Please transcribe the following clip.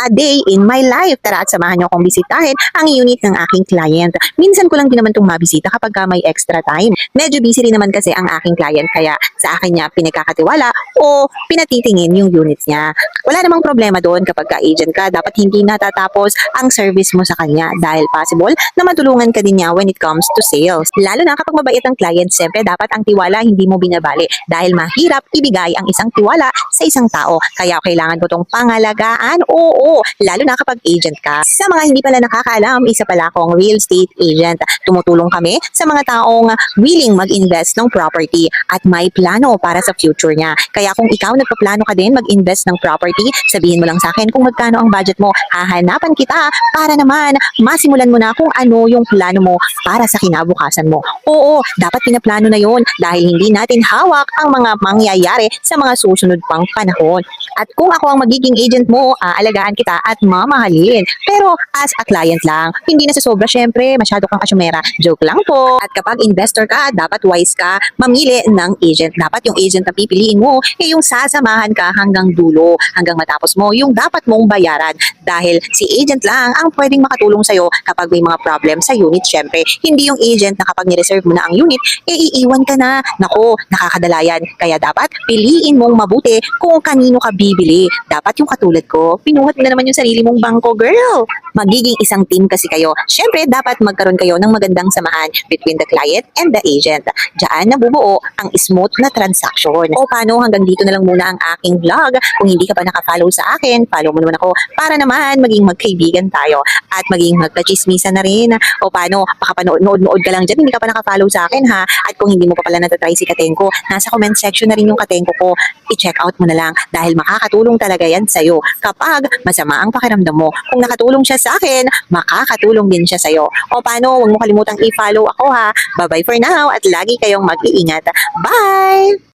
a day in my life. Tara at samahan niyo akong bisitahin ang unit ng aking client. Minsan ko lang din naman itong mabisita kapag may extra time. Medyo busy rin naman kasi ang aking client kaya sa akin niya pinagkakatiwala o pinatitingin yung unit niya. Wala namang problema doon kapag ka-agent ka. Dapat hindi natatapos ang service mo sa kanya dahil possible na matulungan ka din niya when it comes to sales. Lalo na kapag mabait ang client, siyempre dapat ang tiwala hindi mo binabali dahil mahirap ibigay ang isang tiwala sa isang tao. Kaya kailangan mo itong pangalagaan. Oo, lalo na kapag agent ka. Sa mga hindi pala nakakaalam, isa pala akong real estate agent. Tumutulong kami sa mga taong willing mag-invest ng property at may plano para sa future niya. Kaya kung ikaw nagpaplano ka din mag-invest ng property, sabihin mo lang sa akin kung magkano ang budget mo. Hahanapan kita para naman masimulan mo na kung ano yung plano mo para sa kinabukasan mo. Oo, dapat pinaplano na yon dahil hindi natin hawak ang mga mangyayari sa mga susunod pang panahon. At kung ako ang magiging agent mo, aalagaan kita at mamahalin. Pero as a client lang, hindi na sa sobra syempre, masyado kang asyumera. Joke lang po. At kapag investor ka, dapat wise ka mamili ng agent. Dapat yung agent na pipiliin mo, yung sasamahan ka hanggang dulo, hanggang matapos mo yung dapat mong bayaran. Dahil si agent lang ang pwedeng makatulong sa'yo kapag may mga problem sa unit syempre. Hindi yung agent na kapag nireserve mo na ang unit, iiwan ka na. Nako, nakakadalayan. Kaya dapat piliin mong mabuti kung kanino ka bibili. Dapat yung katulad ko, pinuhat mo na naman yung sarili mong bangko, girl. Magiging isang team kasi kayo. Syempre, dapat magkaroon kayo ng magandang samahan between the client and the agent. Diyan nabubuo ang smooth na transaction. O paano, hanggang dito na lang muna ang aking vlog. Kung hindi ka pa nakafollow sa akin, follow mo naman ako para naman maging magkaibigan tayo at maging magkachismisan na rin. O paano, pakapanood-nood ka lang dyan, hindi ka pa nakafollow sa akin ha. At kung hindi mo pa pala natatry si Katengko, nasa comment section na rin yung Katengko ko. I-check out mo na lang dahil makakatulong talaga yan sa'yo kapag masama ang pakiramdam mo. Kung nakatulong siya sa akin, makakatulong din siya sa'yo. O paano, huwag mo kalimutang i-follow ako ha. Bye-bye for now at lagi kayong mag-iingat. Bye!